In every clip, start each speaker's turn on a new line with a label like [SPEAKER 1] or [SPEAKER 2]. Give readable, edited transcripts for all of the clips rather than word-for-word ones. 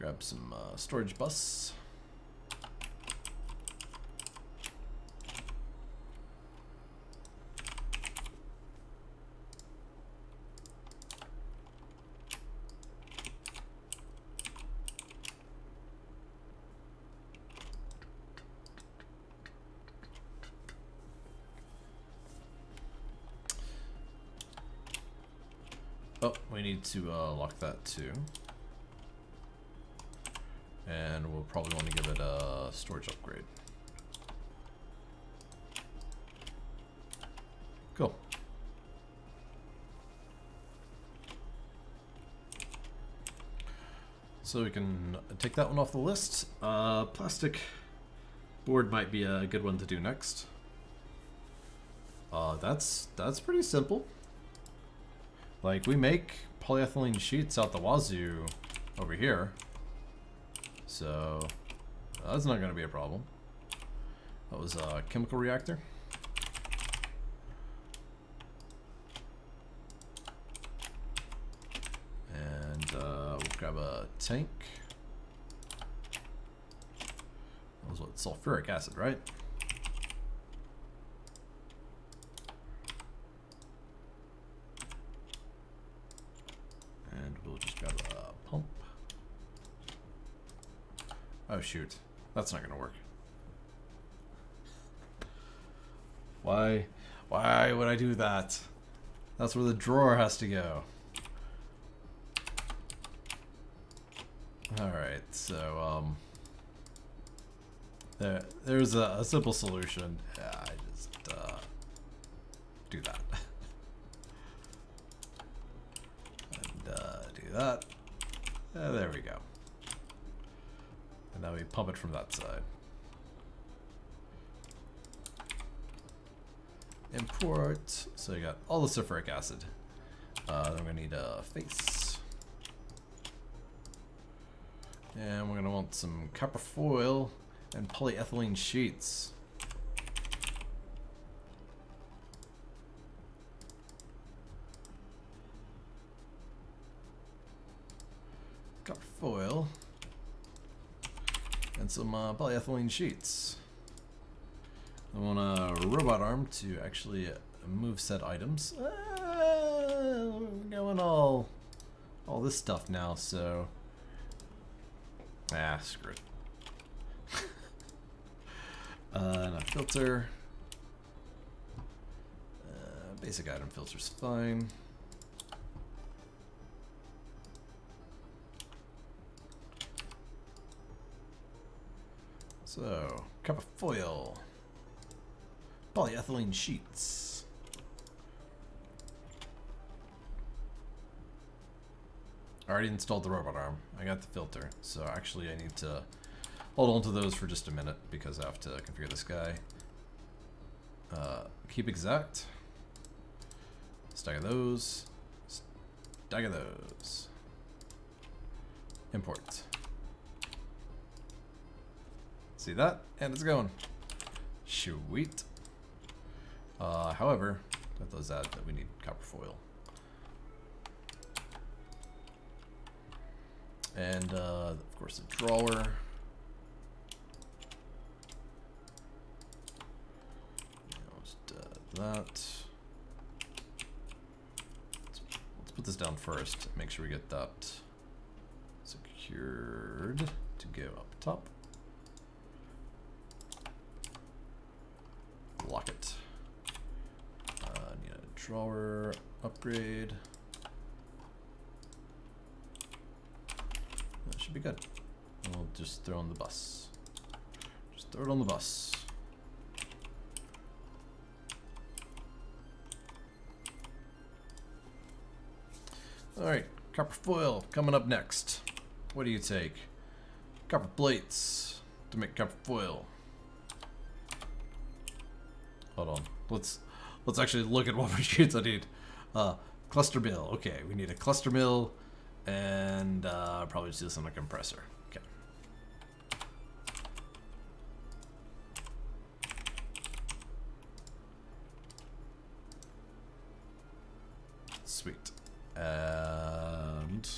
[SPEAKER 1] Grab some storage bus. Oh, we need to lock that too. And we'll probably want to give it a storage upgrade. Cool. So we can take that one off the list. Plastic board might be a good one to do next. That's pretty simple. Like, we make polyethylene sheets out the wazoo over here. So, that's not going to be a problem. That was a chemical reactor. And we'll grab a tank. That was what, sulfuric acid, right? Oh shoot, that's not gonna work. Why would I do that? That's where the drawer has to go. Alright, so there's a simple solution. Yeah, I just do that. And do that. There we go. And now we pump it from that side. Import. So you got all the sulfuric acid. Then we're gonna need a face. And we're gonna want some copper foil and polyethylene sheets. Copper foil. And some polyethylene sheets. I want a robot arm to actually move said items. We're going all this stuff now, so screw it. And a filter. Basic item filter's fine. So, copper foil, polyethylene sheets. I already installed the robot arm. I got the filter, so actually I need to hold on to those for just a minute because I have to configure this guy. Keep exact. Stack of those. Stack of those. Import. See that? And it's going. Sweet. However, that does add that we need copper foil. And, of course, a drawer. That. Let's put this down first. Make sure we get that secured to go up top. Lock it. Need a drawer upgrade. That should be good. We'll just throw on the bus. Just throw it on the bus. Alright, copper foil coming up next. What do you take? Copper plates to make copper foil. Hold on. Let's actually look at what machines I need. Cluster mill. Okay, we need a cluster mill and probably just this on a compressor. Okay. Sweet. And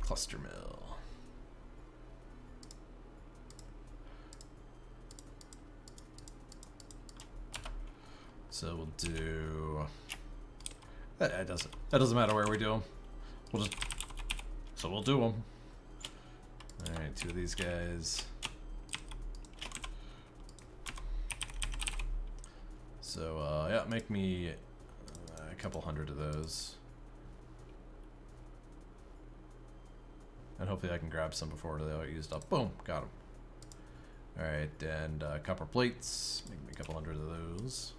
[SPEAKER 1] cluster mill. So we'll do. It doesn't matter where we do them. We'll do them. All right, 2 of these guys. So yeah, make me a couple hundred of those. And hopefully I can grab some before they all used up. Boom, got them. Alright, and copper plates. Make me a couple hundred of those.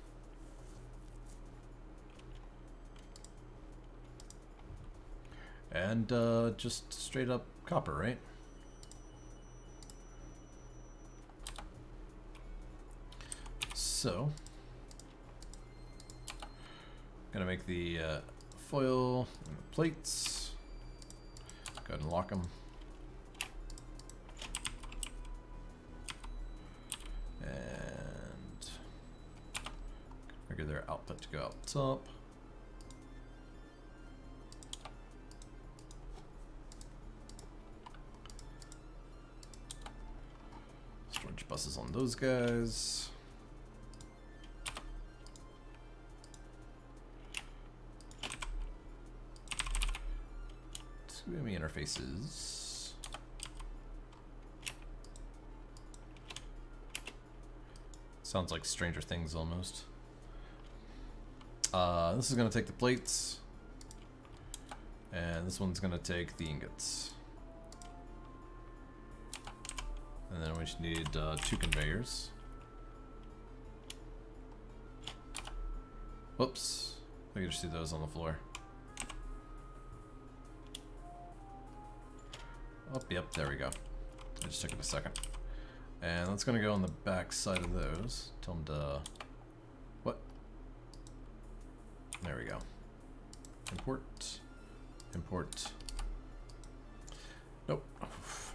[SPEAKER 1] And just straight up copper, right? So, gonna make the foil and the plates. Go ahead and lock them. And figure their output to go out top. Storage buses on those guys. Swimmy interfaces. Sounds like Stranger Things almost. This is gonna take the plates, and this one's gonna take the ingots. And then we just need 2 conveyors. Whoops, I can just do those on the floor. Oh, yep, there we go. It just took it a second. And that's gonna go on the back side of those. Tell them to... What? There we go. Import. Import. Nope.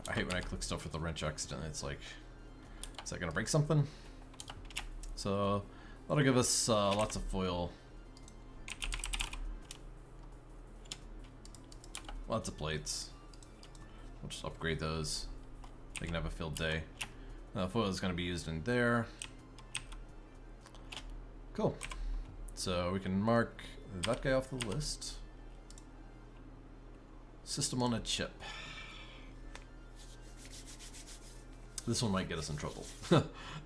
[SPEAKER 1] I hate when I click stuff with the wrench accidentally. It's like, is that gonna break something? So, that'll give us lots of foil. Lots of plates. We'll just upgrade those. They can have a filled day. Foil is going to be used in there. Cool. So we can mark that guy off the list. System on a chip. This one might get us in trouble.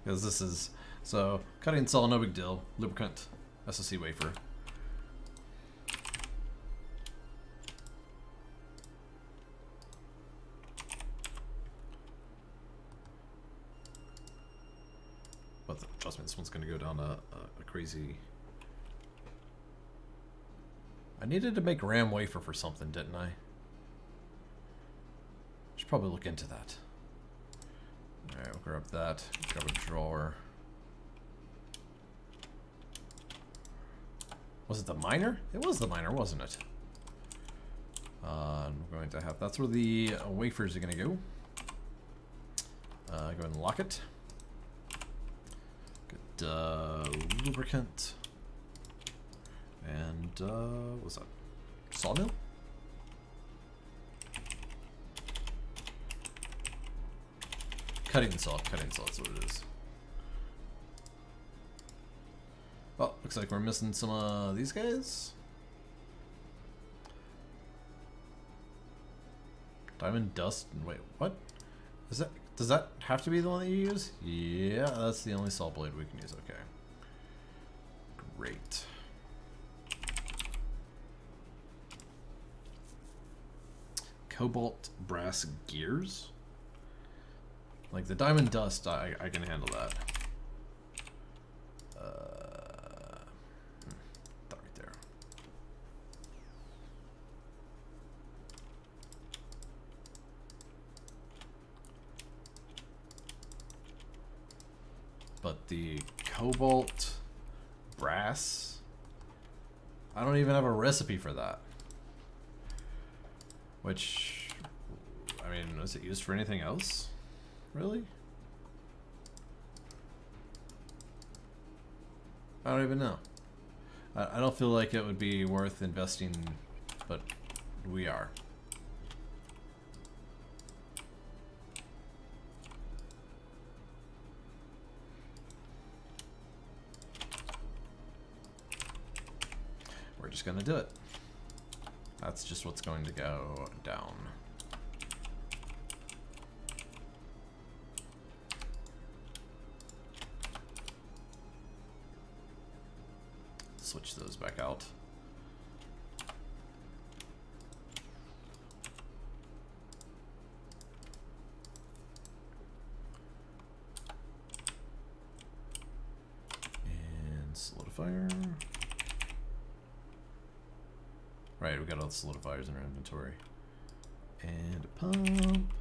[SPEAKER 1] Because this is... So, cutting saw, no big deal. Lubricant, SoC wafer. But trust me, this one's going to go down a crazy... I needed to make RAM wafer for something, didn't I? Should probably look into that. Alright, we'll grab that. Grab a drawer. Was it the miner? It was the miner, wasn't it? I'm going to have... That's where the wafers are going to go. Go ahead and lock it. Good lubricant. And, what's that? Sawmill? Cutting saw, that's what it is. Well, looks like we're missing some of these guys. Diamond dust, wait, what? Is that, does that have to be the one that you use? Yeah, that's the only saw blade we can use, okay. Great. Cobalt brass gears? Like the diamond dust, I can handle that. That right there. But the cobalt brass, I don't even have a recipe for that. Which, I mean, is it used for anything else? Really? I don't even know. I don't feel like it would be worth investing, but we are. we're just gonna do it. That's just what's going to go down. Switch those back out. And solidifier. Right, we got all the solidifiers in our inventory. And a pump.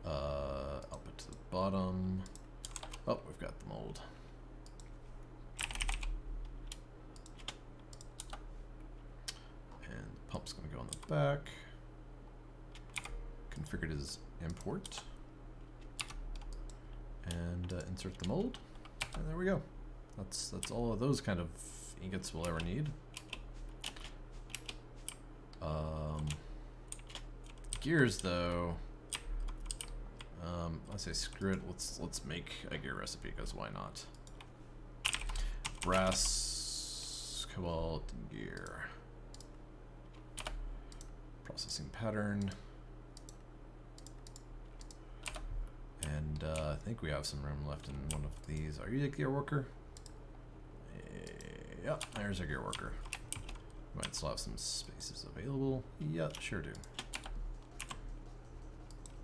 [SPEAKER 1] Output to the bottom. Oh, we've got the mold. And the pump's gonna go on the back. Configured as import. And insert the mold, and there we go. That's all of those kind of ingots we'll ever need. Gears though, I say screw it. Let's make a gear recipe, because why not? Brass, cobalt, gear. Processing pattern. And I think we have some room left in one of these. Are you a gear worker? Yep, there's a gear worker. Might still have some spaces available. Yep, sure do.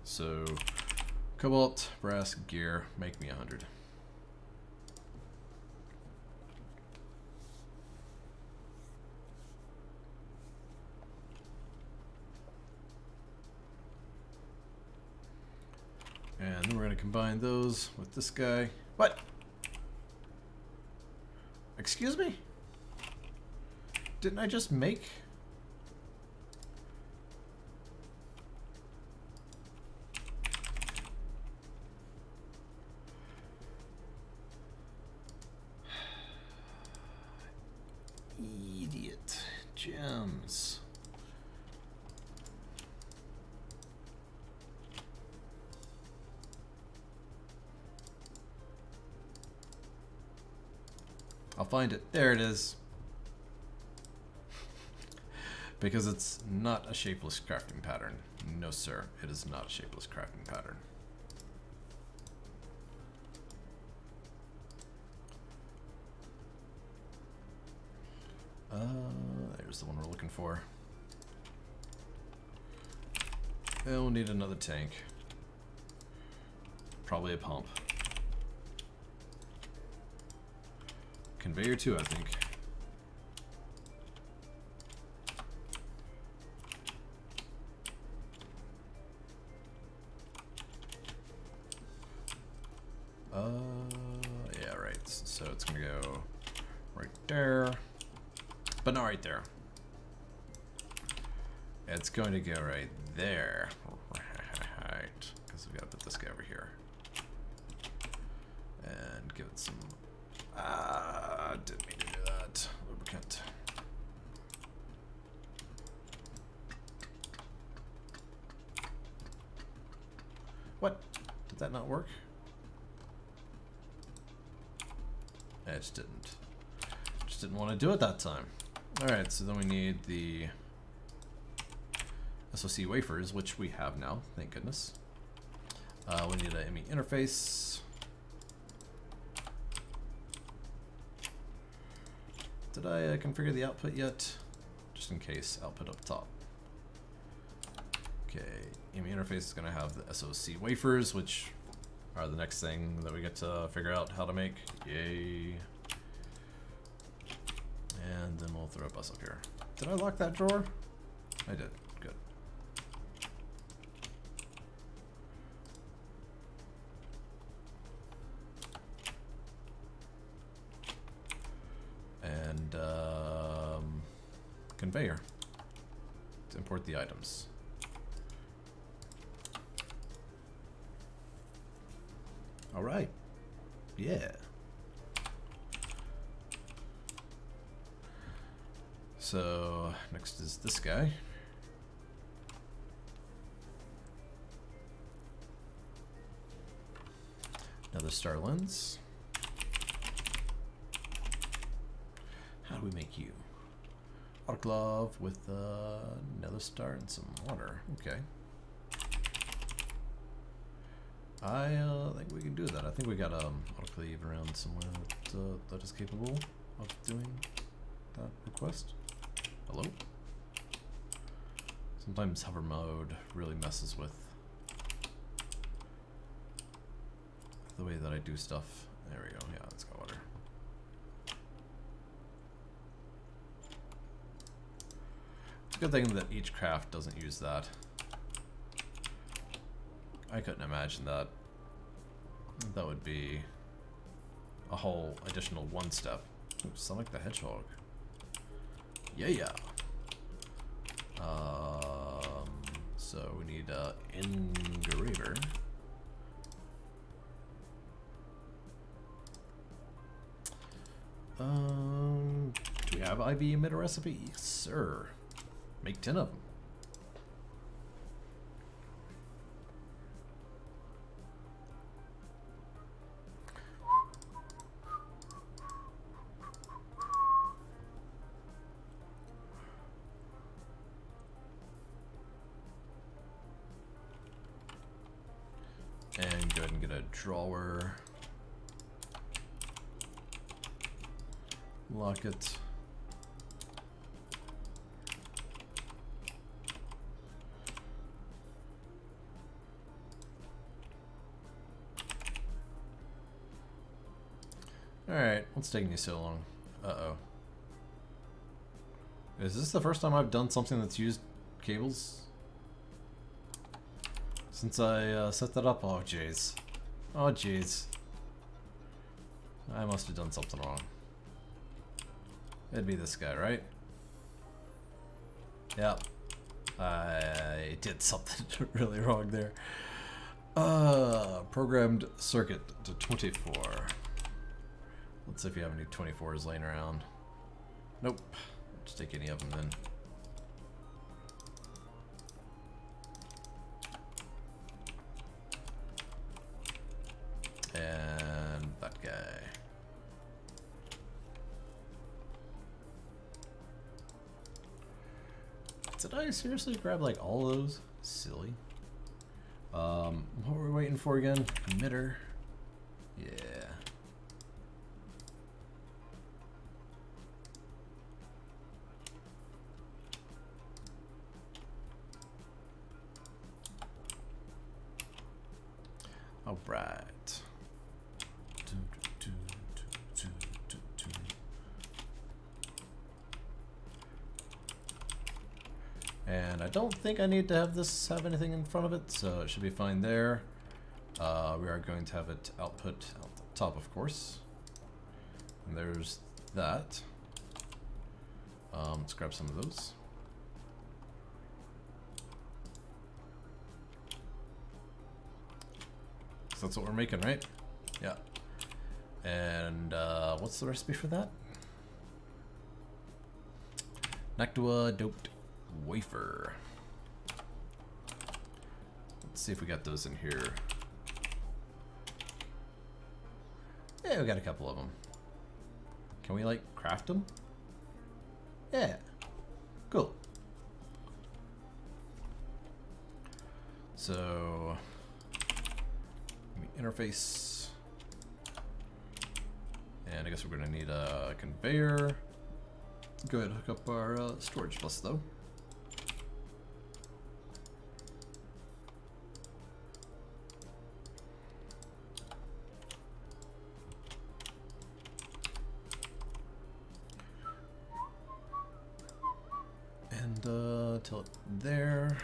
[SPEAKER 1] So, cobalt, brass, gear, make me 100. And then we're going to combine those with this guy. What? Excuse me? Didn't I just make? Idiot. Gems. I'll find it. There it is. Because it's not a shapeless crafting pattern. No, sir. It is not a shapeless crafting pattern. There's the one we're looking for. And we'll need another tank. Probably a pump. Conveyor too, I think. Yeah, right. So it's gonna go right there, but not right there. It's going to go right there, right? Because we gotta put this guy over here and give it some. Didn't mean to do that. Lubricant. What? Did that not work? I just didn't. Just didn't want to do it that time. Alright, so then we need the SoC wafers, which we have now, thank goodness. We need an ME interface. Did I configure the output yet? Just in case, output up top. Okay, ME interface is going to have the SoC wafers, which are the next thing that we get to figure out how to make. Yay. And then we'll throw a bus up here. Did I lock that drawer? I did. Good. And conveyor to import the items. All right. Yeah. So next is this guy. Another star lens. How do we make you? Auto glove with another star and some water. Okay. I think we can do that. I think we got autoclave around somewhere that is capable of doing that request. Hello? Sometimes hover mode really messes with the way that I do stuff. There we go. Yeah, let's go water. It's a good thing that each craft doesn't use that. I couldn't imagine that. That would be a whole additional one step. Ooh, Sonic the Hedgehog. Yeah. So we need engraver. Do we have IV emitter recipe? Yes, sir. Make 10 of them. And go ahead and get a drawer. Lock it. Alright, what's taking you so long? Uh-oh. Is this the first time I've done something that's used cables? Since I set that up? Oh, jeez. Oh, jeez. I must have done something wrong. It'd be this guy, right? Yep. I did something really wrong there. Programmed circuit to 24. Let's see if you have any 24s laying around. Nope. Just take any of them then. And that guy. Did I seriously grab like all of those? Silly. What were we waiting for again? Emitter. Yeah. All right. And I don't think I need to have this have anything in front of it, so it should be fine there. We are going to have it output out the top, of course. And there's that. Let's grab some of those. So that's what we're making, right? Yeah. And what's the recipe for that? Nactua doped wafer. Let's see if we got those in here. Yeah, we got a couple of them. Can we like craft them? Yeah. Cool. So interface, and I guess we're gonna need a conveyor. Go ahead and hook up our storage bus though. And till it there.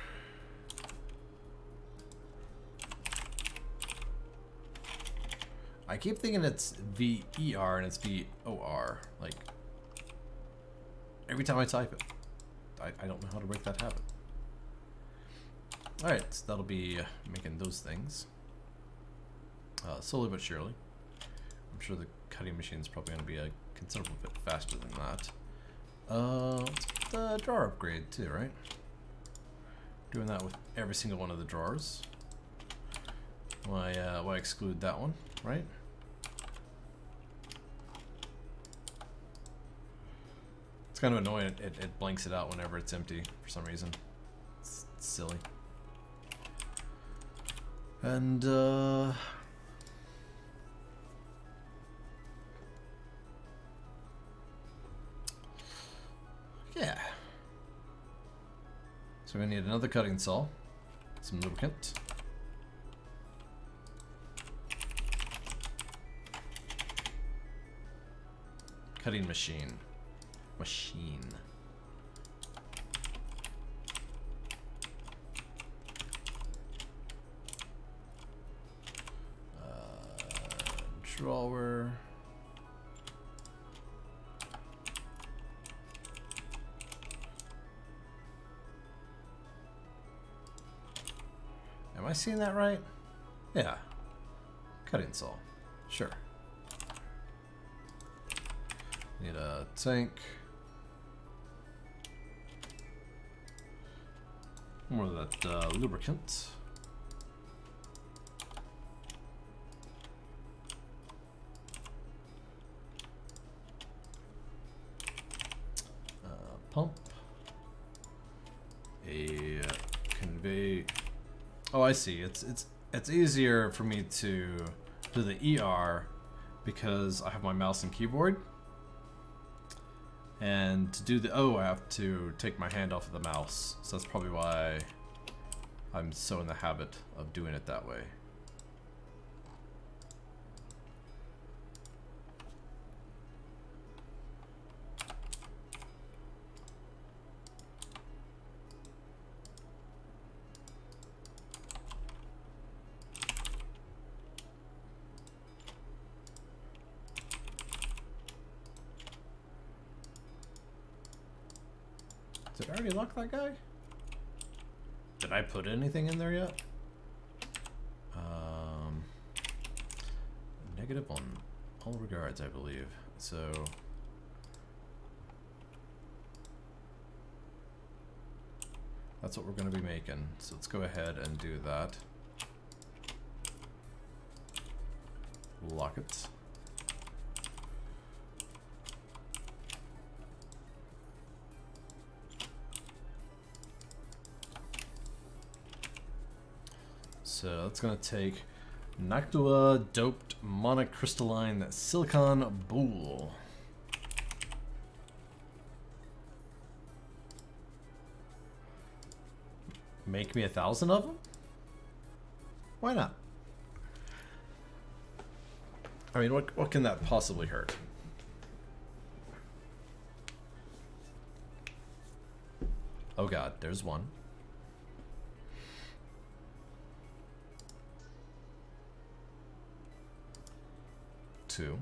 [SPEAKER 1] I keep thinking it's VER and it's VOR. Like, every time I type it. I don't know how to break that habit. Alright, so that'll be making those things. Slowly but surely. I'm sure the cutting machine is probably going to be a considerable bit faster than that. Let's get the drawer upgrade too, right? Doing that with every single one of the drawers. Why exclude that one? right? It's kind of annoying. It blanks it out whenever it's empty for some reason. It's silly. And yeah. So we're gonna need another cutting saw, some lubricant. Cutting machine. Drawer. Am I seeing that right? Yeah. Cutting saw. Sure. Need a tank. More of that lubricant. Pump. A convey. Oh, I see. It's easier for me to do the ER because I have my mouse and keyboard. And to do the O, I have to take my hand off of the mouse. So that's probably why I'm so in the habit of doing it that way. Did I already lock that guy? Did I put anything in there yet? Negative on all regards, I believe. So that's what we're going to be making. So let's go ahead and do that. Lock it. So that's going to take Noctua doped monocrystalline silicon boule. Make me 1,000 of them? Why not? I mean, what can that possibly hurt? Oh god, there's one. Two.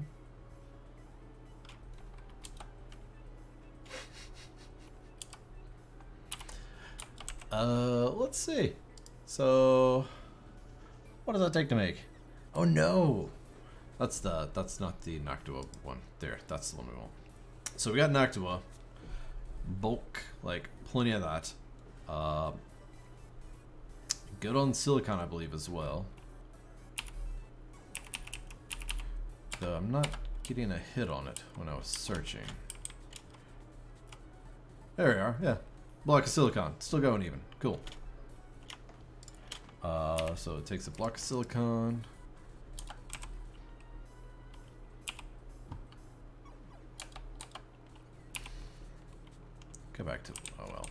[SPEAKER 1] Let's see. So, what does that take to make? Oh no, that's not the Noctua one. There, that's the one we want. So we got Noctua, bulk, like plenty of that. Good on silicon, I believe, as well. Though I'm not getting a hit on it when I was searching. There we are, yeah. Block of silicon, still going even. Cool. So it takes a block of silicon. Go back to, oh well.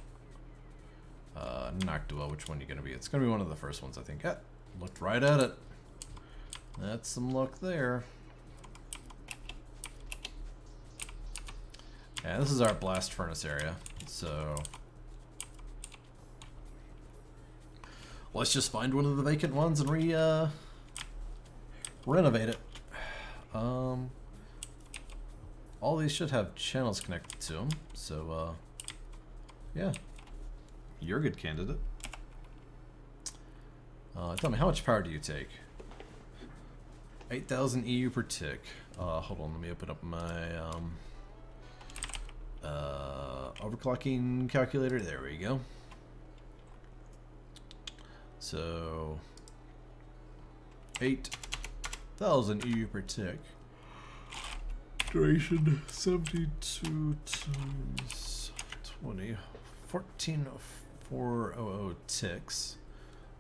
[SPEAKER 1] Noctua, which one are you gonna be? It's gonna be one of the first ones, I think. Yeah, looked right at it. That's some luck there. Yeah, this is our blast furnace area, so let's just find one of the vacant ones and renovate it. All these should have channels connected to them, so yeah, you're a good candidate. Tell me, how much power do you take? 8,000 EU per tick. Hold on, let me open up my overclocking calculator. There we go. So 8 1,000 EU per tick. Duration 72 times 20. 14,400 ticks.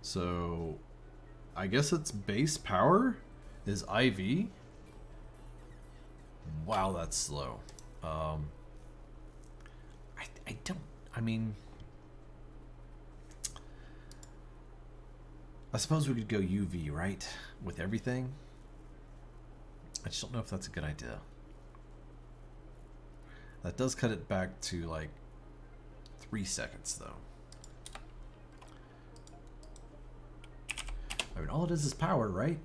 [SPEAKER 1] So I guess its base power is IV. Wow, that's slow. I mean, I suppose we could go UV, right? With everything. I just don't know if that's a good idea. That does cut it back to like 3 seconds though. I mean, all it is power, right?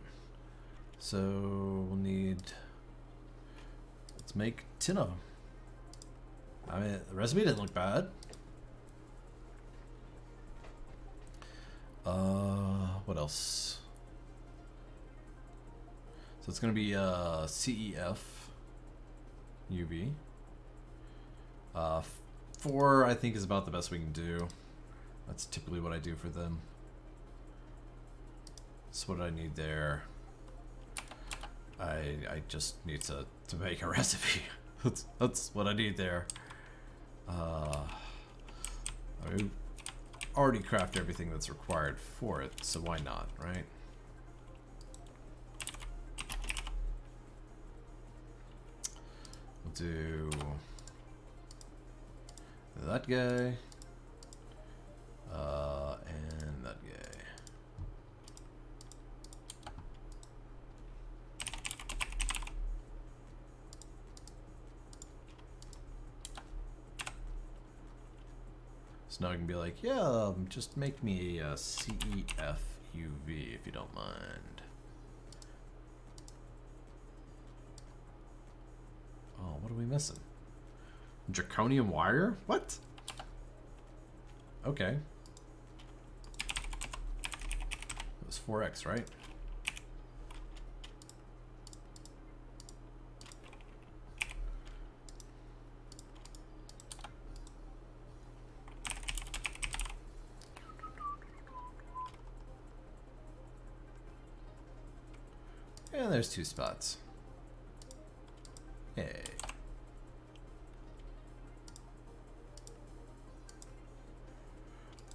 [SPEAKER 1] So we'll need, let's make 10 of them. I mean, the recipe didn't look bad. What else? So it's gonna be CEF UV. 4 I think is about the best we can do. That's typically what I do for them. That's what I need there. I just need to make a recipe. that's what I need there. I already craft everything that's required for it, so why not, right? We'll do that guy, and that guy. So now I can be like, yeah, just make me a CEF UV if you don't mind. Oh, what are we missing? Draconium wire? What? Okay. It was 4x, right? And there's 2 spots. Hey.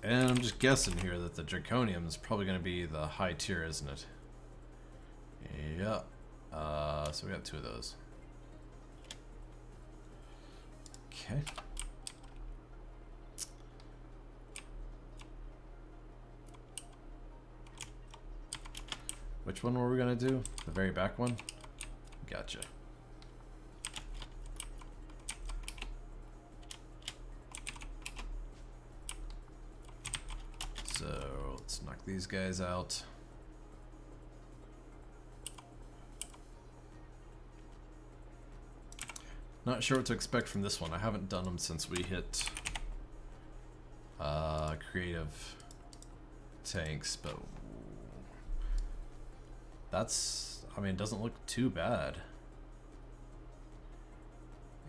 [SPEAKER 1] And I'm just guessing here that the Draconium is probably going to be the high tier, isn't it? Yeah. So we got 2 of those. Okay. Which one were we going to do? The very back one? Gotcha. So let's knock these guys out. Not sure what to expect from this one. I haven't done them since we hit creative tanks, but that's, I mean, it doesn't look too bad.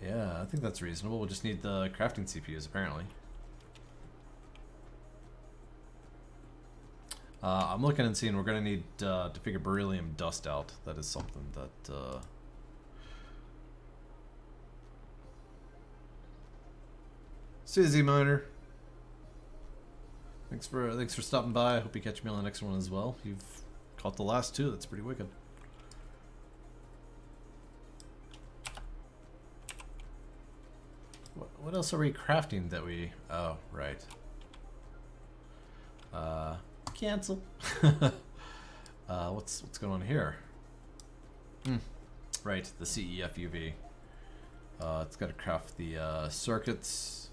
[SPEAKER 1] Yeah, I think that's reasonable. We'll just need the crafting CPUs apparently. I'm looking and seeing we're going to need to figure beryllium dust out. That is something that Susie Miner, thanks for stopping by. I hope you catch me on the next one as well. You've caught the last 2. That's pretty wicked. What else are we crafting that we? Oh, right. Cancel. What's going on here? Right, the CEF UV. It's got to craft the circuits.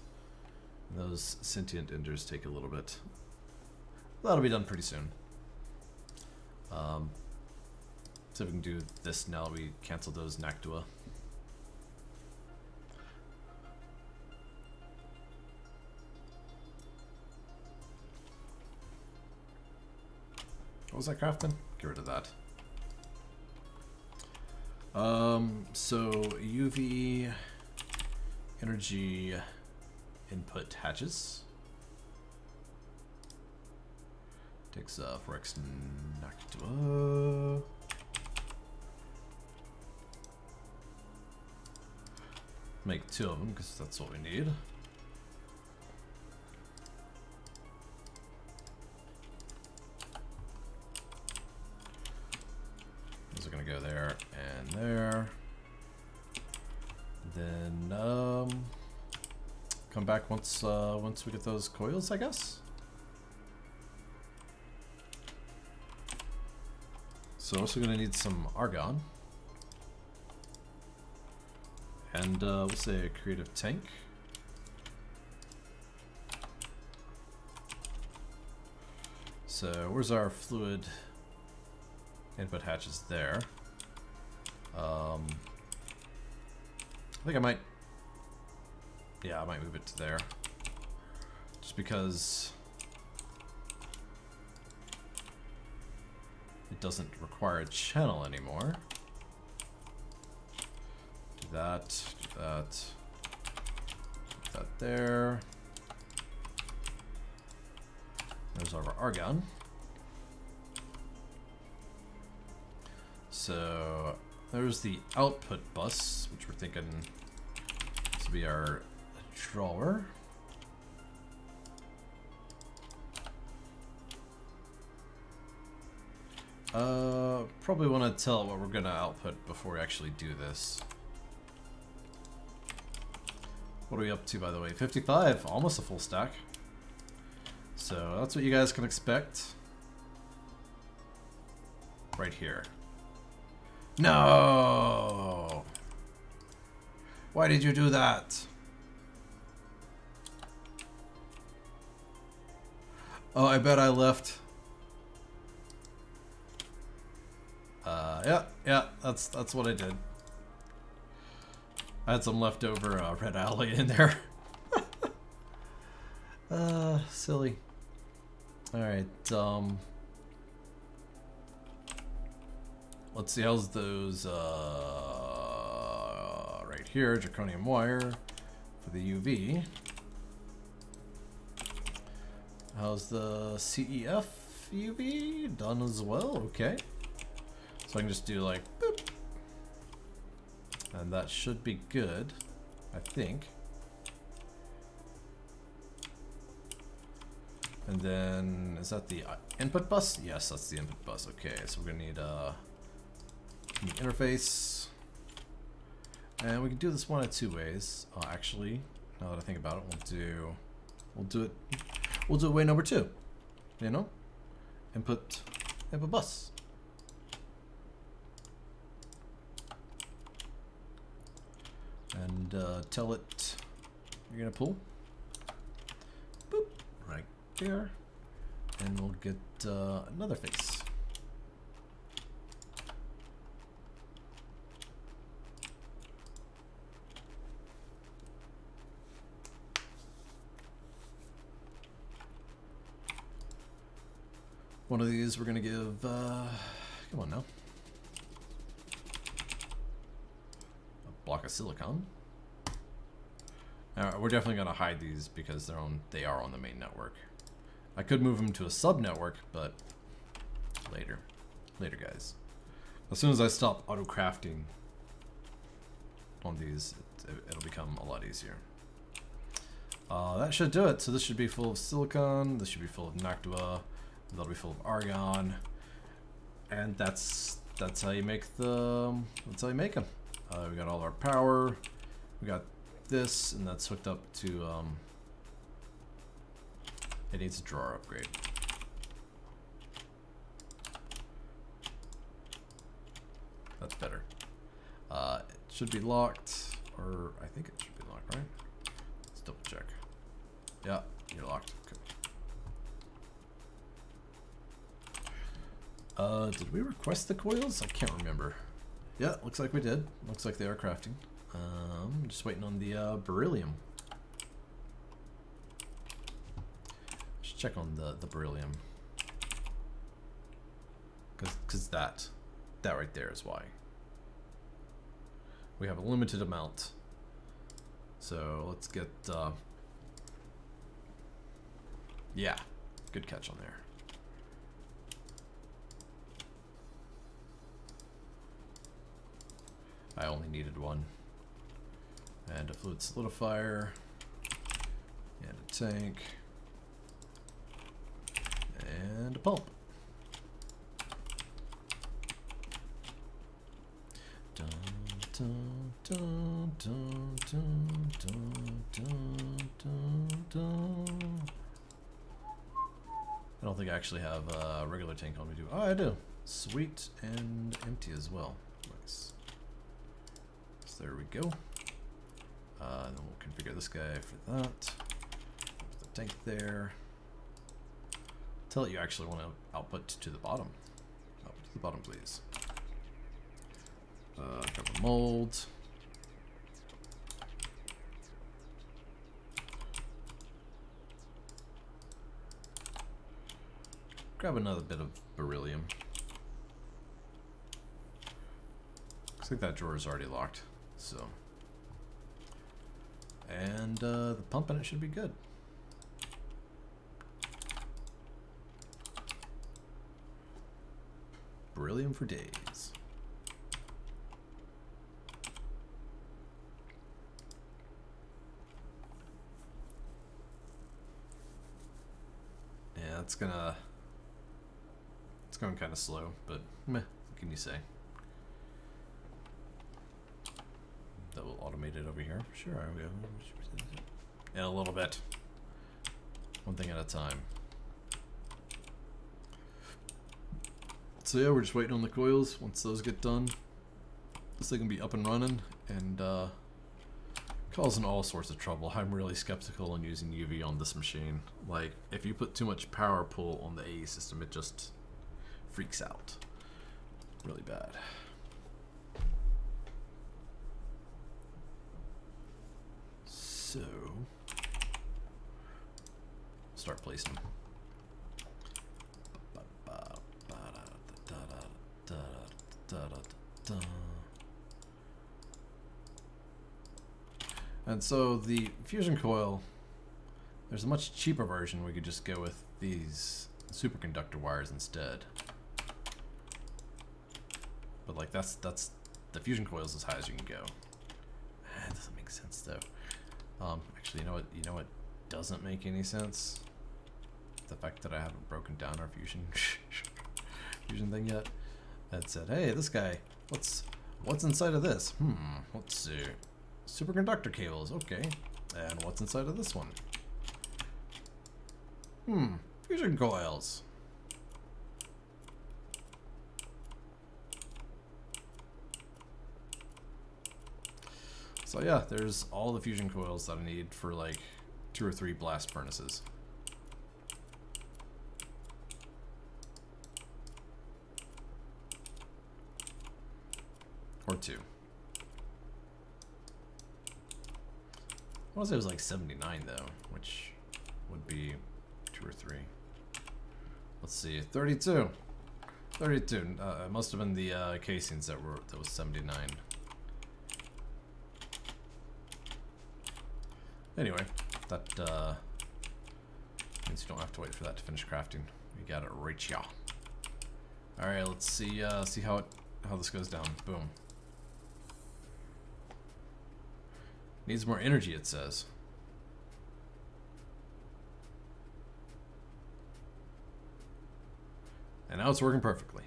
[SPEAKER 1] Those sentient enders take a little bit. That'll be done pretty soon. So we can do this now that we cancel those Nactua. What was that crafting? Get rid of that. So UV energy input hatches. Takes 4x Nactua. Make 2 of them because that's what we need. Those are gonna go there and there. Then come back once we get those coils, I guess. So also gonna need some argon. And we'll say a creative tank. So where's our fluid input hatches there? I think I might move it to there. Just because it doesn't require a channel anymore. Do that, put that there. There's our argon. So there's the output bus, which we're thinking this will be our drawer. Probably want to tell it what we're going to output before we actually do this. What are we up to, by the way? 55, almost a full stack. So that's what you guys can expect. Right here. No! Why did you do that? Oh, I bet I left. Yeah, that's what I did. I had some leftover red alley in there. Silly. Alright, let's see, how's those, right here, zirconium wire for the UV. How's the CEF UV? Done as well, okay. So I can just do like, boop. And that should be good, I think. And then, is that the input bus? Yes, that's the input bus. Okay, so we're gonna need the interface. And we can do this one of 2 ways. Actually, now that I think about it, we'll do it way number 2. You know? Input bus. And tell it you're gonna pull. Boop, right there. And we'll get another face. One of these we're gonna give, come on now. A block of silicon. We're definitely gonna hide these because they are on the main network. I could move them to a sub network, but later, guys. As soon as I stop auto crafting on these, it'll become a lot easier. That should do it. So this should be full of silicon. This should be full of Nactua. That'll be full of argon, and that's how you make them. We got all our power. We got this, and that's hooked up to. It needs a drawer upgrade. That's better. It should be locked, or I think it should be locked, right? Let's double check. Yeah, you're locked. Okay. Did we request the coils? I can't remember. Yeah, looks like we did. Looks like they are crafting. Just waiting on the beryllium. Just check on the beryllium. Cause that right there is why. We have a limited amount. So let's get yeah, good catch on there. I only needed one. And a fluid solidifier. And a tank. And a pump. Dun, dun, dun, dun, dun, dun, dun, dun, dun. I don't think I actually have a regular tank on me, do I? Oh, I do. Sweet, and empty as well. Nice. So there we go. Then we'll configure this guy for that. Put the tank there. Tell it you actually want to output to the bottom. Output to the bottom, please. Grab a mold. Grab another bit of beryllium. Looks like that drawer is already locked, so. And the pump in it should be good. Beryllium for days. Yeah, it's going kind of slow, but meh, what can you say? Double automated over here. Sure, I will. In a little bit. One thing at a time. So yeah, we're just waiting on the coils. Once those get done, this thing can be up and running and causing all sorts of trouble. I'm really skeptical on using UV on this machine. Like, if you put too much power pull on the AE system, it just freaks out. Really bad. So, start placing them. And so the fusion coil, there's a much cheaper version. We could just go with these superconductor wires instead. But like that's the fusion coil is as high as you can go. It doesn't make sense though. Actually, you know what doesn't make any sense? The fact that I haven't broken down our fusion thing yet. That said, hey, this guy, what's inside of this? Let's see. Superconductor cables, okay. And what's inside of this one? Fusion coils. So yeah, there's all the fusion coils that I need for like 2 or 3 blast furnaces. Or 2. I want to say it was like 79 though, which would be 2 or 3. Let's see, 32. 32. It must have been the casings that was 79. Anyway, that means you don't have to wait for that to finish crafting. We got it right here. All right, let's see how this goes down. Boom. Needs more energy, it says. And now it's working perfectly.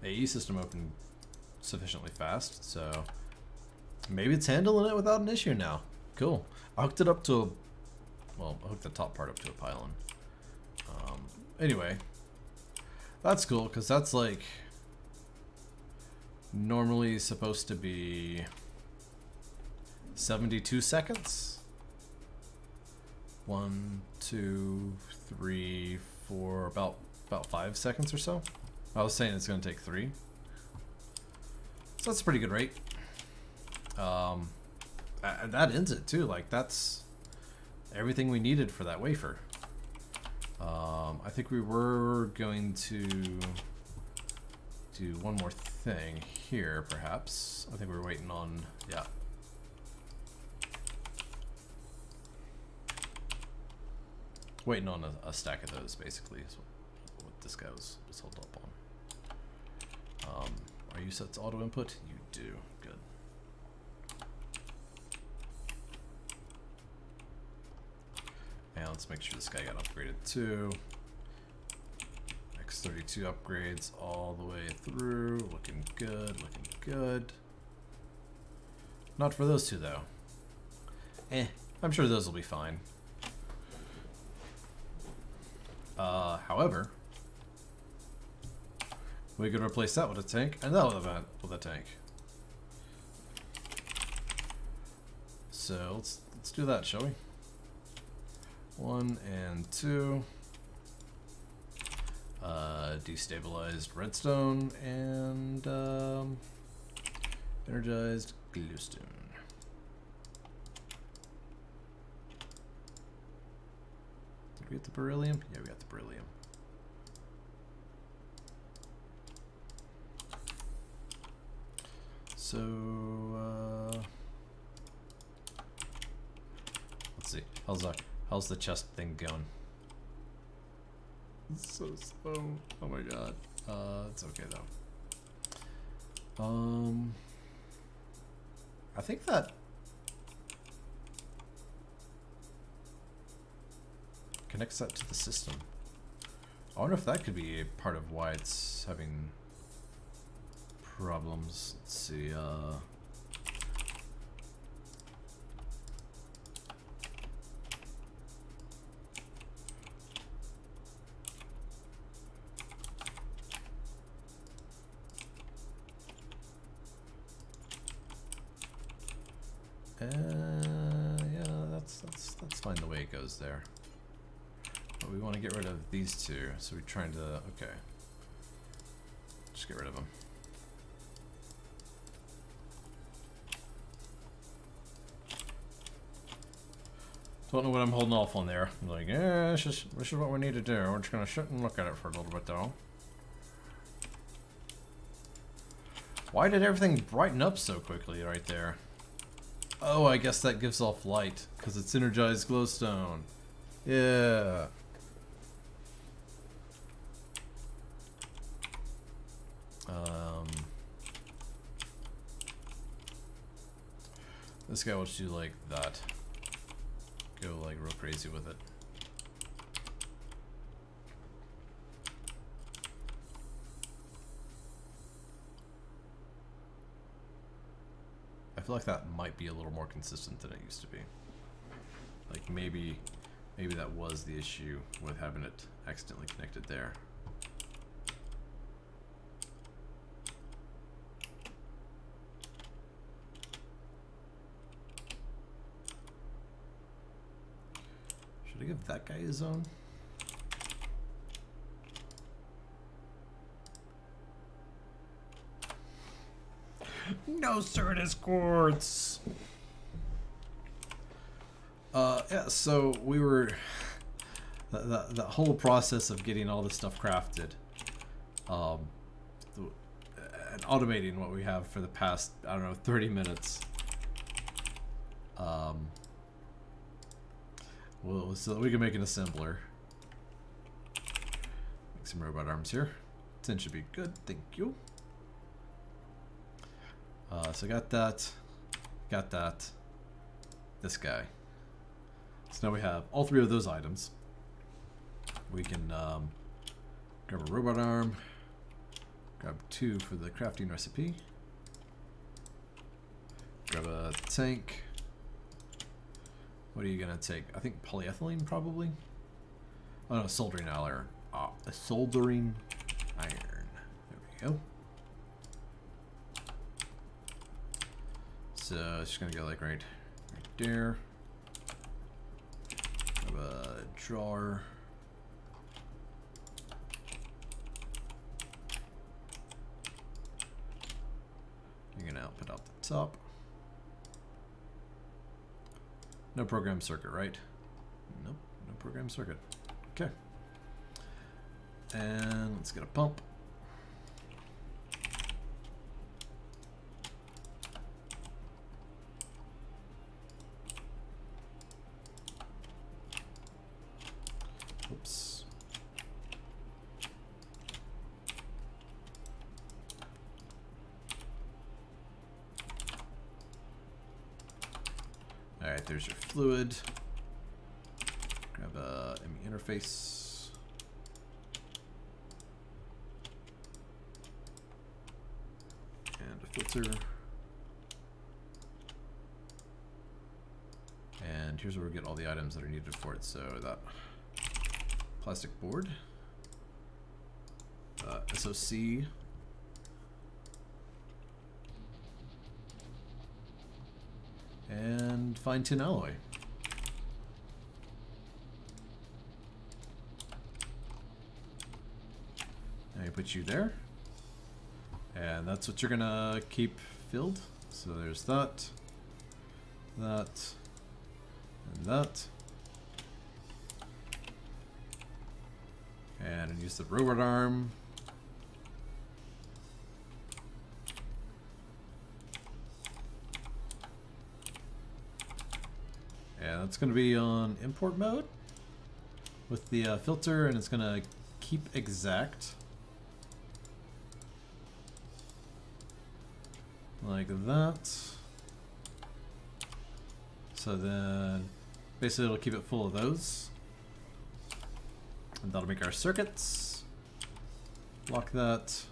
[SPEAKER 1] AE system opened sufficiently fast, so maybe it's handling it without an issue now. Cool. I hooked it up to I hooked the top part up to a pylon. Anyway, that's cool, because that's like normally supposed to be 72 seconds. 1, 2, 3, 4, about 5 seconds or so. I was saying it's going to take 3. So that's a pretty good rate. That ends it too. Like, that's everything we needed for that wafer. I think we were going to do one more thing here, perhaps. I think we're waiting on, yeah. Waiting on a stack of those, basically, is what this guy was held up on. Are you set to auto input? You do. Good. And let's make sure this guy got upgraded too. X32 upgrades all the way through. Looking good, looking good. Not for those two though. I'm sure those will be fine. However, we could replace that with a tank and that with a tank. So let's do that, shall we? 1 and 2. Destabilized redstone and energized glowstone. Did we get the beryllium? Yeah, we got the beryllium. So let's see. How's the chest thing going? It's so slow. Oh my god. It's okay though. I think that connects that to the system. I wonder if that could be a part of why it's having problems. Let's see. Yeah, that's fine the way it goes there. But we want to get rid of these two, so we're trying to, okay. Just get rid of them. Don't know what I'm holding off on there. I'm like, yeah, this is what we need to do. We're just gonna sit and look at it for a little bit though. Why did everything brighten up so quickly right there? Oh, I guess that gives off light, because it's energized glowstone. Yeah. This guy will just do like that. Go like real crazy with it. I feel like that might be a little more consistent than it used to be. Like maybe that was the issue with having it accidentally connected there. Should I give that guy his own? No Certus quartz. Yeah, so we were the whole process of getting all this stuff crafted, and automating what we have for the past, I don't know, 30 minutes. Well, so that we can make an assembler. Make some robot arms here. 10 should be good, thank you. So got that, this guy. So now we have all three of those items. We can grab a robot arm, grab 2 for the crafting recipe, grab a tank. What are you gonna take? I think polyethylene probably. Oh no, soldering iron. A soldering iron. There we go. So it's just gonna go like right there. Have a jar. You're gonna output out the top. No program circuit, right? Nope, no program circuit. Okay. And let's get a pump. Oops. Alright, there's your fluid. Grab a ME interface. And a filter. And here's where we get all the items that are needed for it. So that plastic board, SOC, and fine tin alloy. Now you put you there, and that's what you're gonna keep filled. So there's that, that, and that. And use the robot arm. And that's going to be on import mode with the filter, and it's going to keep exact. Like that. So then basically it'll keep it full of those. And that'll make our circuits. Lock that.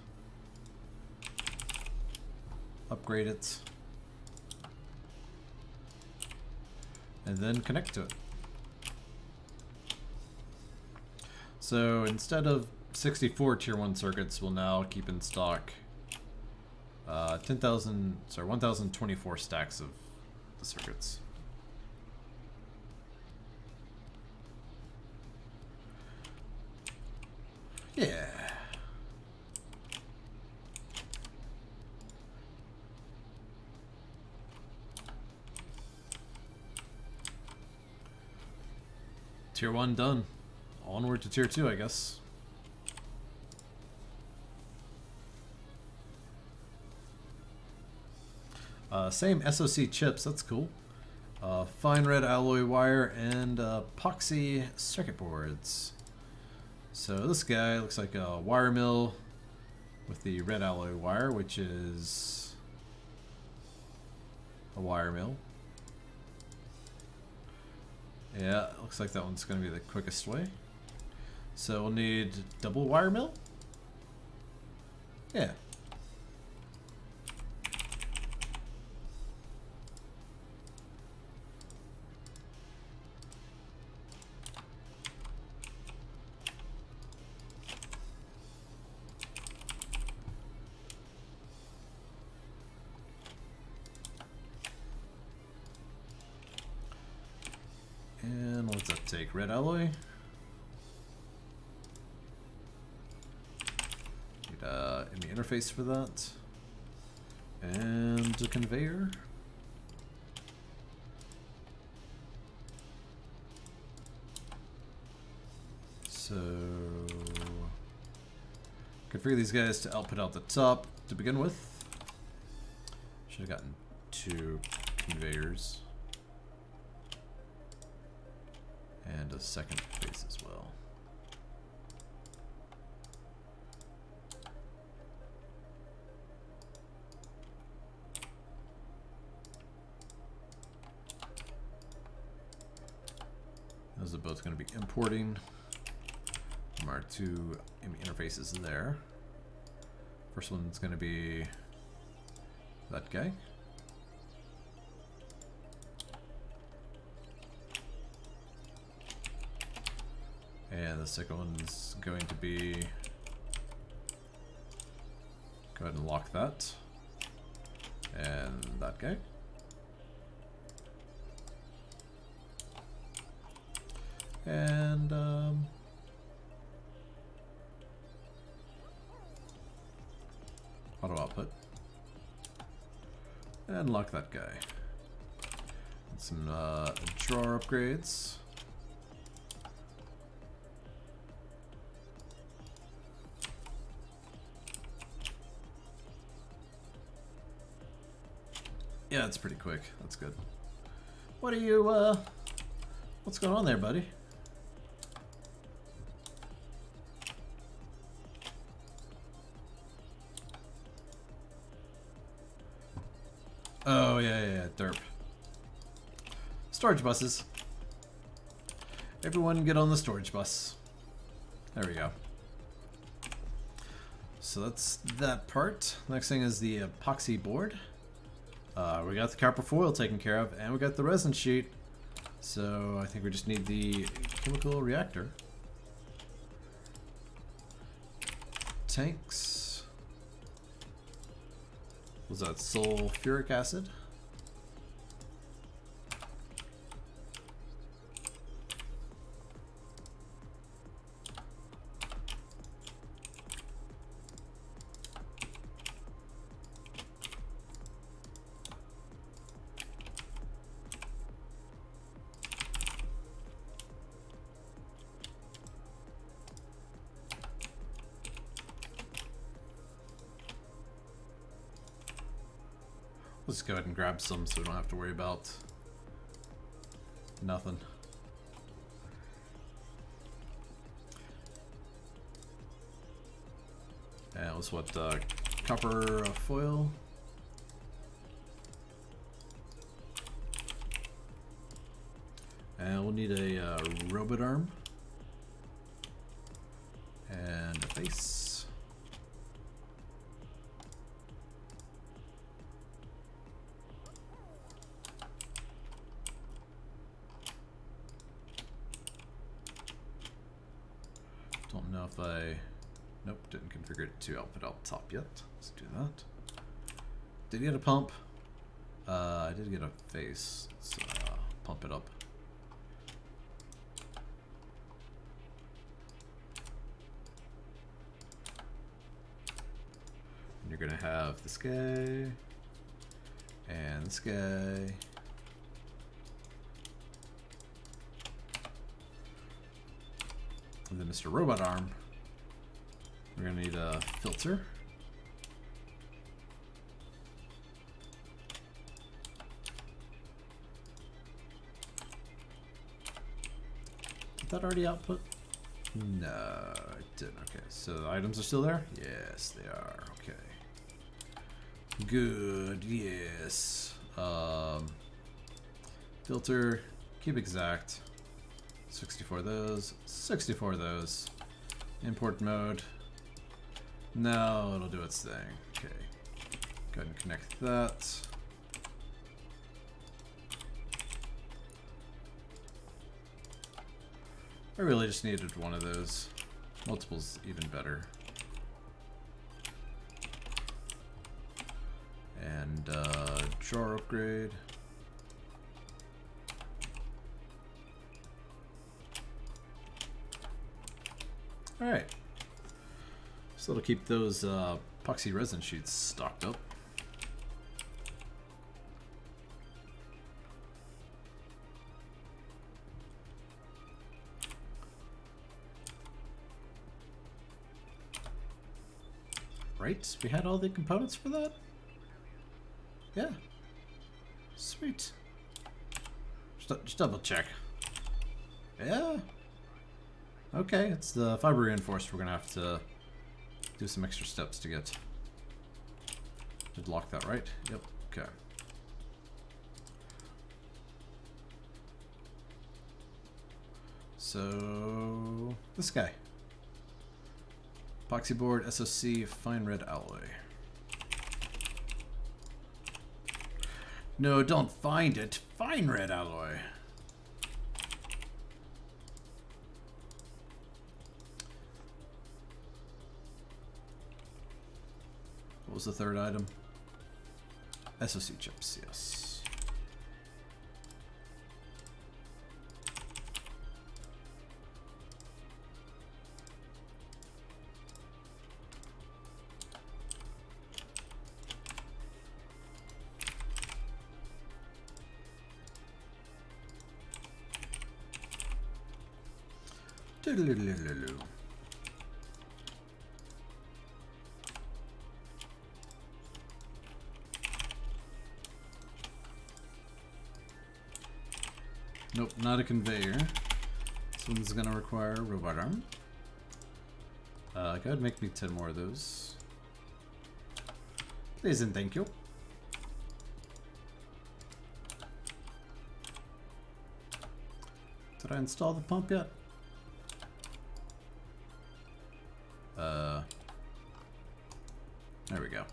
[SPEAKER 1] Upgrade it. And then connect to it. So instead of 64 tier 1 circuits, we'll now keep in stock 1,024 stacks of the circuits. Yeah. Tier 1 done. Onward to tier 2, I guess. Same SoC chips, that's cool. Fine red alloy wire and epoxy circuit boards. So this guy looks like a wire mill with the red alloy wire, which is a wire mill. Yeah, looks like that one's going to be the quickest way. So we'll need double wire mill. Yeah. And what's that take? Red alloy. Need in the interface for that. And a conveyor. So configure these guys to output out the top to begin with. Should have gotten 2 conveyors. And a second face as well. Those are both going to be importing from our 2 interfaces there. First one's going to be that guy. And the second one's going to be, go ahead and lock that. And that guy. And auto output. And lock that guy. And some drawer upgrades. Yeah, it's pretty quick. That's good. What are you, what's going on there, buddy? Oh, yeah, derp. Storage buses. Everyone get on the storage bus. There we go. So that's that part. Next thing is the epoxy board. We got the copper foil taken care of, and we got the resin sheet. So I think we just need the chemical reactor. Tanks. Was that sulfuric acid? Let's go ahead and grab some so we don't have to worry about nothing. And let's what copper foil. And we'll need a robot arm and a face. Don't know if I... Nope, didn't configure it to output out top yet. Let's do that. Did get a pump? I did get a face. Let's pump it up. And you're gonna have this guy and this guy. And then Mr. Robot Arm, we're gonna need a filter. Did that already output? No, it didn't. Okay, so the items are still there? Yes, they are. Okay. Good, yes. Filter, keep exact. 64 of those, 64 of those. Import mode. No, it'll do its thing. Okay. Go ahead and connect that. I really just needed one of those. Multiple's even better. And drawer upgrade. Alright, so it'll keep those epoxy resin sheets stocked up. Right, we had all the components for that? Yeah. Sweet. Just double check. Yeah. Okay, it's the fiber reinforced. We're gonna have to do some extra steps to get. Did lock that right? Yep. Okay. So this guy. Epoxy board, SOC, fine red alloy. No, don't find it. Fine red alloy. What was the third item? SOC chips, yes. Nope, not a conveyor. This one's gonna require a robot arm. Go ahead and make me 10 more of those. Please and thank you. Did I install the pump yet? There we go.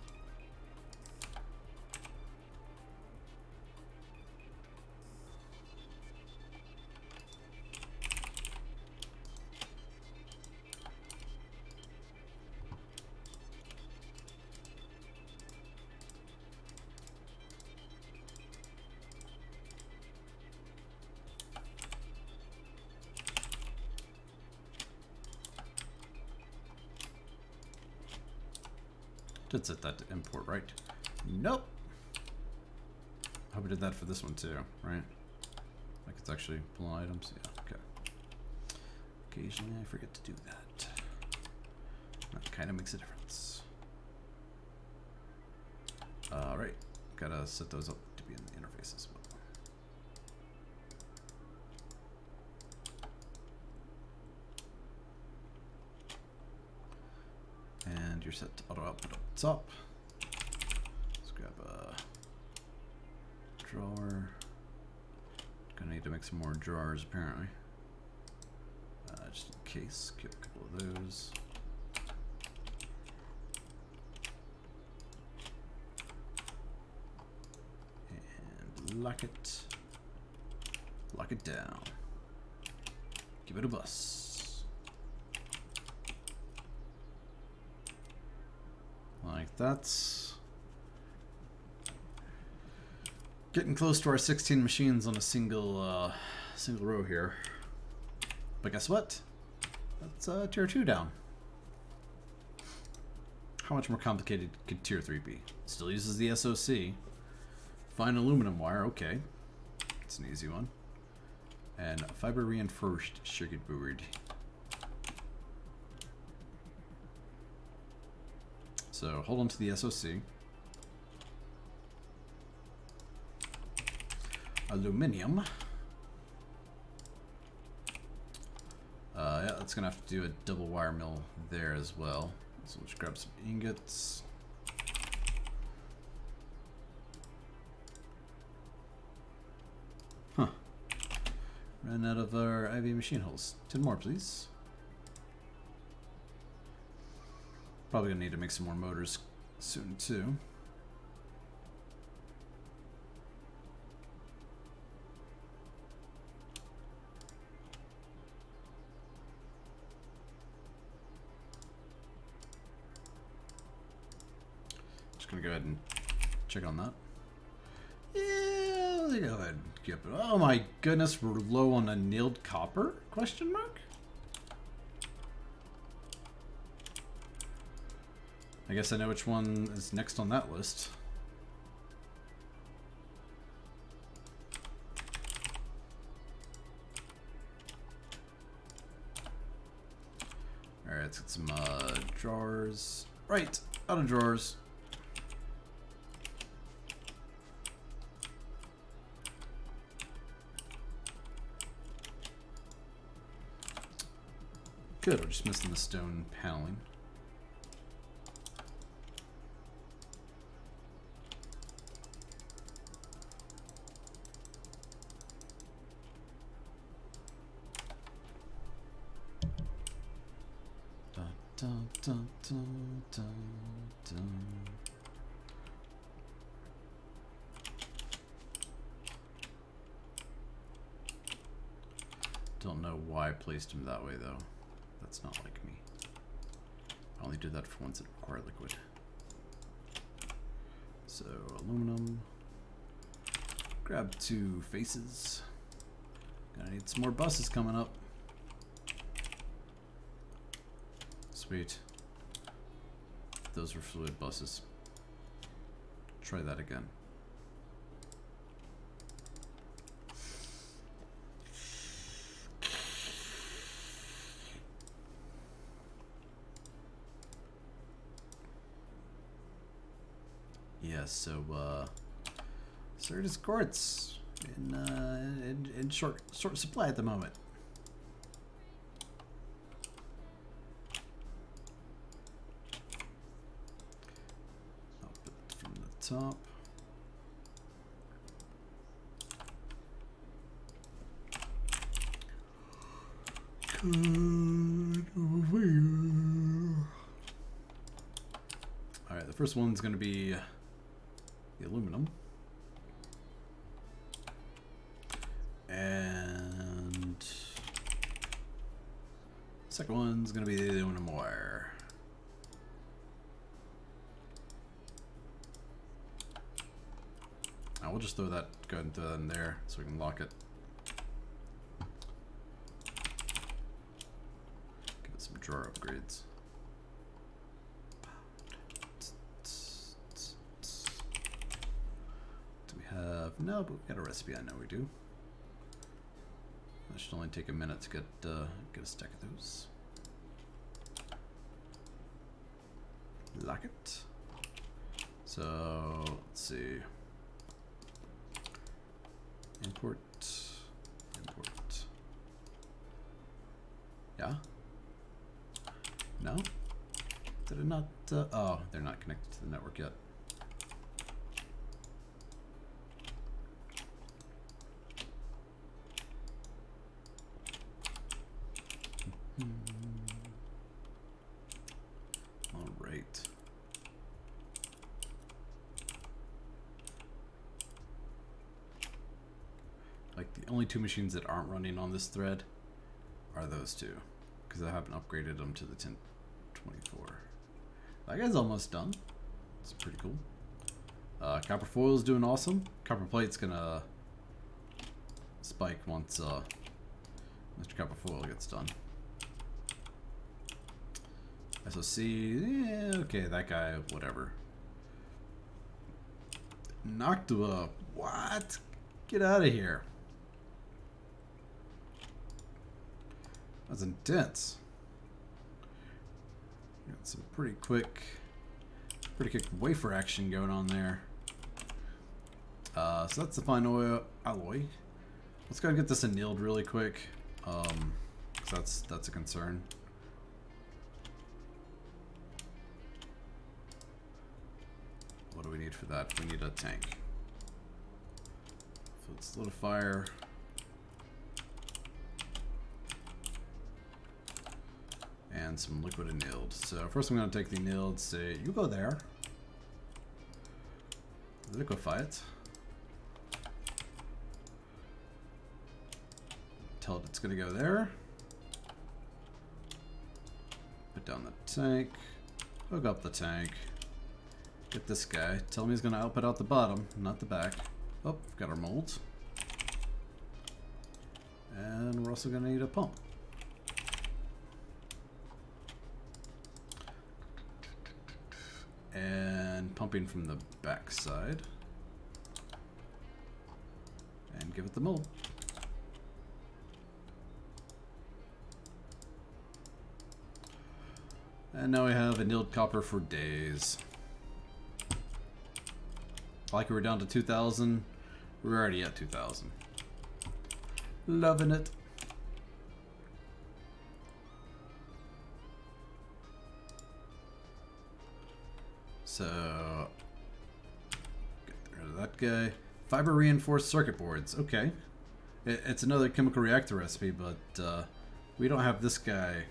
[SPEAKER 1] Did set that to import, right? Nope. I hope I did that for this one too, right? Like it's actually pulling items. Yeah, okay. Occasionally I forget to do that. That kind of makes a difference. Alright, gotta set those up to be in the interface as well. And you're set to auto output up top. Let's grab a drawer. Gonna need to make some more drawers apparently. Just in case, get a couple of those. And lock it down. Give it a bus. Like that's getting close to our 16 machines on a single single row here. But guess what? That's tier 2 down. How much more complicated could tier 3 be? Still uses the SOC. Fine aluminum wire, okay. It's an easy one. And fiber reinforced circuit board. So hold on to the SOC. Aluminium. Yeah, that's gonna have to do a double wire mill there as well. So let's grab some ingots. Huh. Ran out of our IV machine holes. 10 more, please. Probably gonna need to make some more motors soon too. Just gonna go ahead and check on that. Yeah, let's go ahead and keep it. Oh my goodness, we're low on annealed copper? Question mark? I guess I know which one is next on that list. Alright, let's get some drawers. Right, out of drawers. Good, we're just missing the stone paneling. Dun, dun, dun, dun, dun. Don't know why I placed him that way though. That's not like me. I only did that for ones that require liquid. So aluminum. Grab 2 faces. Gonna need some more buses coming up. Sweet. Those were fluid buses. Try that again. Yeah, so Certus quartz in short supply at the moment. Top. Alright, the first one's going to be the aluminum. And the second one's going to be the aluminum wire. We'll just throw that, go ahead and throw that in there so we can lock it. Give it some drawer upgrades. Do we have? No, but we got a recipe. I know we do. That should only take a minute to get a stack of those. Lock it. So let's see. Import. Yeah? No? Did it not? Oh, they're not connected to the network yet. All right. Like the only two machines that aren't running on this thread are those two, because I haven't upgraded them to the 1024. That guy's almost done. It's pretty cool. Copper foil is doing awesome. Copper plate's gonna spike once Mr. Copper foil gets done. SOC, yeah, okay, that guy, whatever. Noctua, what? Get out of here. That's intense. Got some pretty quick wafer action going on there. So that's the fine oil alloy. Let's go and get this annealed really quick. 'Cause that's a concern. What do we need for that? We need a tank. Fluid solidifier. And some liquid annealed. So first I'm going to take the annealed, say, you go there. Liquefy it. Tell it it's going to go there. Put down the tank. Hook up the tank. Get this guy. Tell him he's going to output out the bottom, not the back. Oh, we've got our molds. And we're also going to need a pump. And pumping from the back side. And give it the mold. And now we have annealed copper for days. Like we were down to 2,000. We're already at 2,000. Loving it. So, get rid of that guy. Fiber reinforced circuit boards. Okay. It's another chemical reactor recipe, but we don't have this guy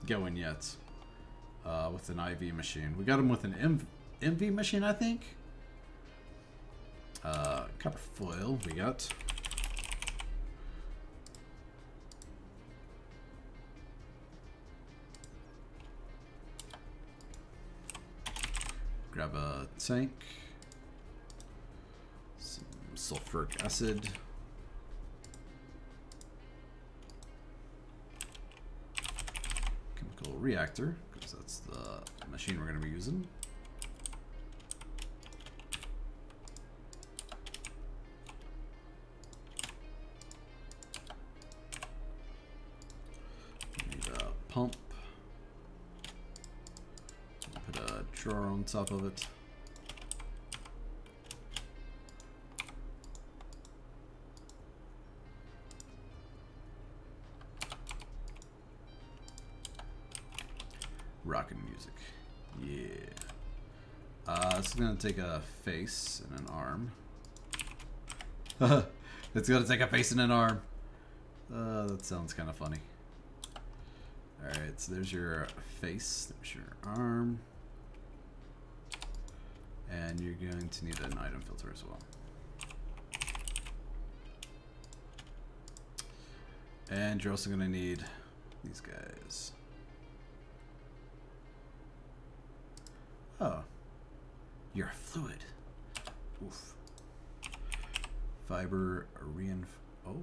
[SPEAKER 1] going yet with an IV machine. We got him with an MV machine, I think. Copper foil we got. Grab a tank, some sulfuric acid, chemical reactor, because that's the machine we're going to be using. Need a pump. Put a drawer on top of it. Rockin' music. Yeah. This is gonna take a face and an arm. It's gonna take a face and an arm. That sounds kind of funny. Alright, so there's your face, there's your arm. And you're going to need an item filter as well. And you're also going to need these guys. Oh. You're a fluid. Oof. Fiber oh.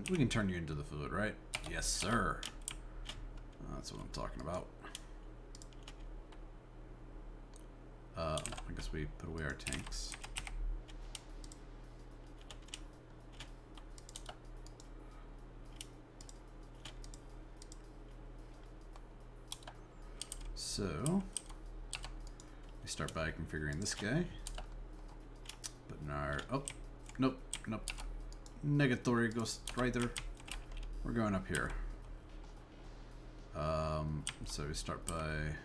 [SPEAKER 1] We can turn you into the fluid, right? Yes, sir. That's what I'm talking about. I guess we put away our tanks. So we start by configuring this guy. Putting our nope. Negatory goes right there. We're going up here. So we start by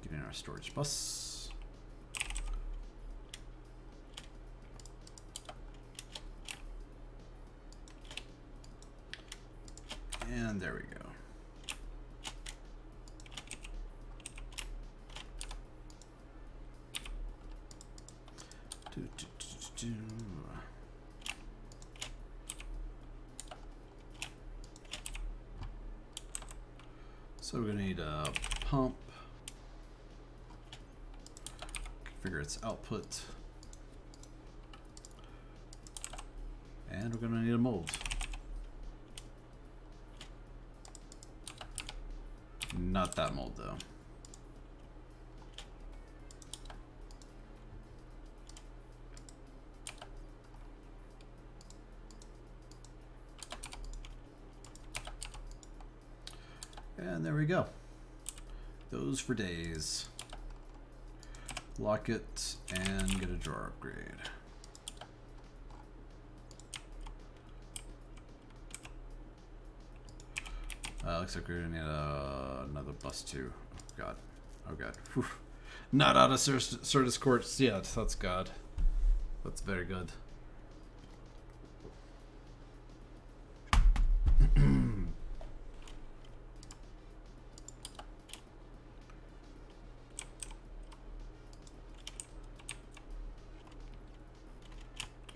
[SPEAKER 1] getting our storage bus. And there we go. So we're going to need a pump, configure its output, and we're going to need a mold. Not that mold though. And there we go. Those for days. Lock it and get a drawer upgrade. Looks like we're gonna need another bus too. Oh god. Oh god. Whew. Not out of Certus Quartz yet. That's God. That's very good.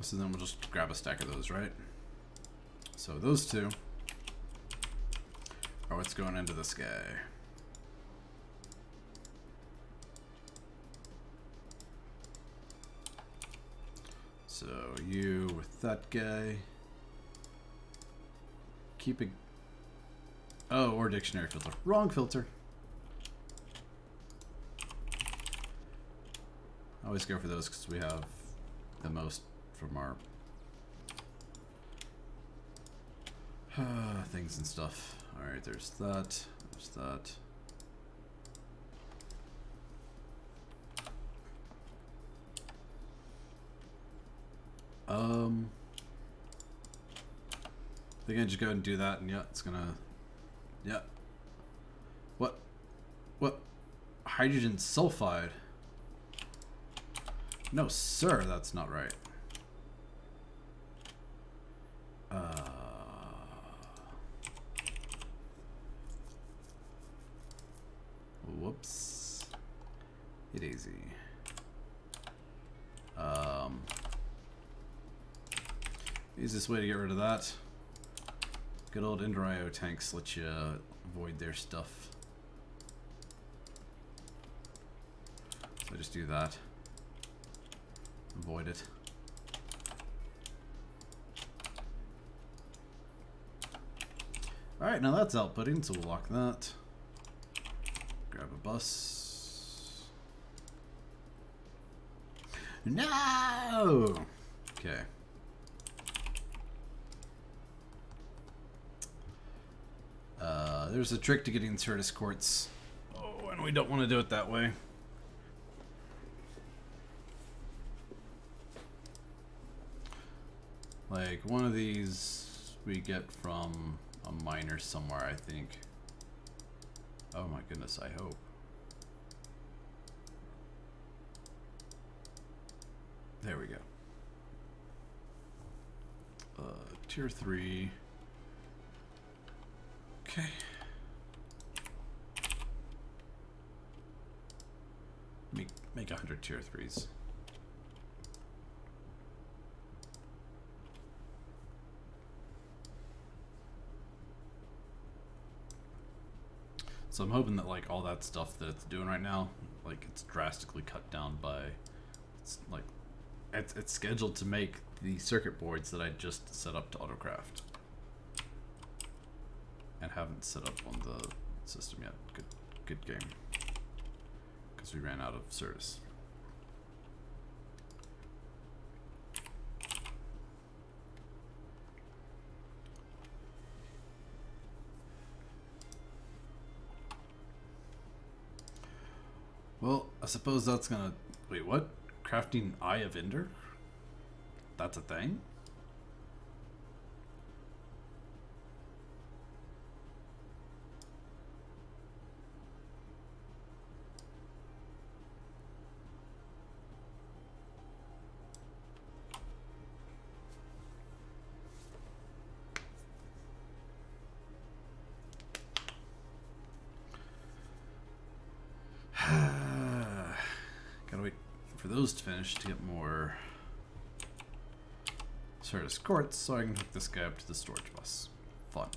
[SPEAKER 1] So then we'll just grab a stack of those, right? So those two are what's going into this guy. So you with that guy. Keep it. Oh, or dictionary filter. Wrong filter. I always go for those because we have the most from our things and stuff. Alright, there's that. There's that. I think I just go ahead and do that, and yeah, it's gonna. Yeah. What? What? Hydrogen sulfide? No, sir, that's not right. Whoops. It easy. Easiest way to get rid of that. Good old Ender IO tanks let you avoid their stuff. So I just do that. Avoid it. Alright, now that's outputting, so we'll lock that. Grab a bus. No! Okay. There's a trick to getting Certus Quartz. Oh, and we don't want to do it that way. Like, one of these we get from a miner somewhere, I think. Oh my goodness, I hope. There we go. Tier 3. Okay. Make 100 tier 3s. So I'm hoping that like all that stuff that it's doing right now, like it's drastically cut down by, it's like, it's scheduled to make the circuit boards that I just set up to autocraft. And haven't set up on the system yet. Good game. Because we ran out of service. Well, I suppose that's gonna... Wait, what? Crafting Eye of Ender? That's a thing? Gotta wait for those to finish to get more Certus quartz so I can hook this guy up to the storage bus. Fun.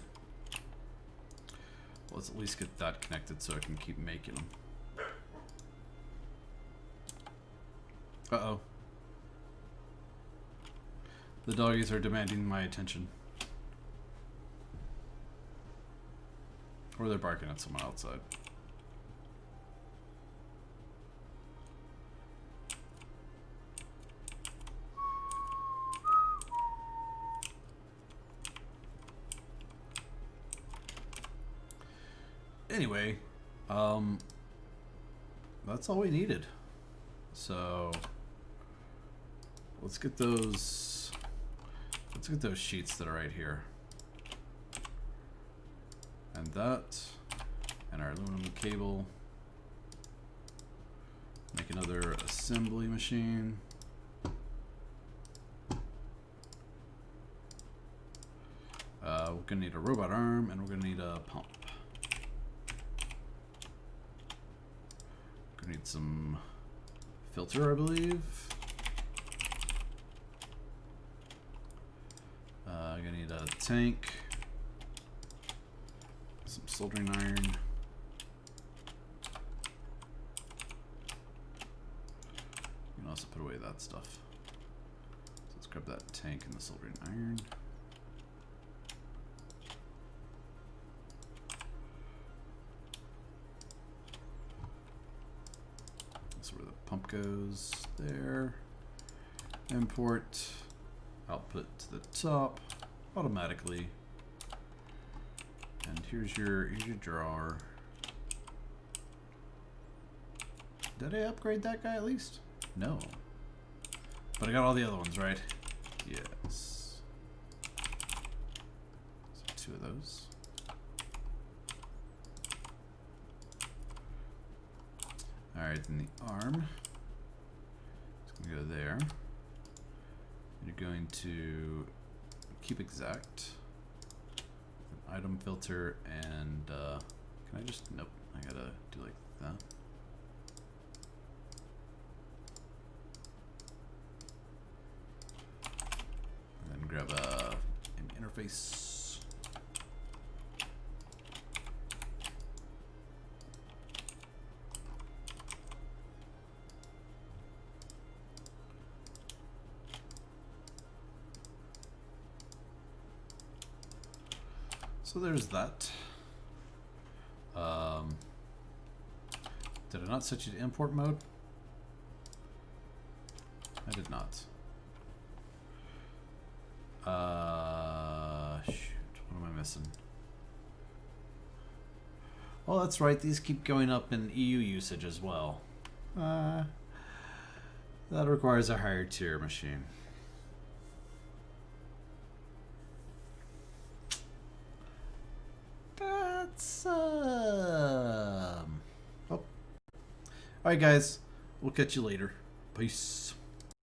[SPEAKER 1] Well, let's at least get that connected so I can keep making them. Uh-oh. The doggies are demanding my attention. Or they're barking at someone outside. Anyway, that's all we needed. So let's get those sheets that are right here. And that, and our aluminum cable. Make another assembly machine. We're gonna need a robot arm, and we're gonna need a pump. Gonna need some filter, I believe. Gonna need a tank. Some soldering iron. You can also put away that stuff. So let's grab that tank and the soldering iron. That's where the pump goes there. Import, output to the top automatically. And here's your drawer. Did I upgrade that guy at least? No. But I got all the other ones, right? Yes. So 2 of those. Alright, then the arm. It's gonna go there. You're going to keep exact. Item filter and can I just, nope, I gotta do like that. And then grab an interface. So there's that. Did I not set you to import mode? I did not. Shoot, what am I missing? Oh, that's right, these keep going up in EU usage as well. That requires a higher tier machine. That's oh. Alright guys, we'll catch you later. Peace.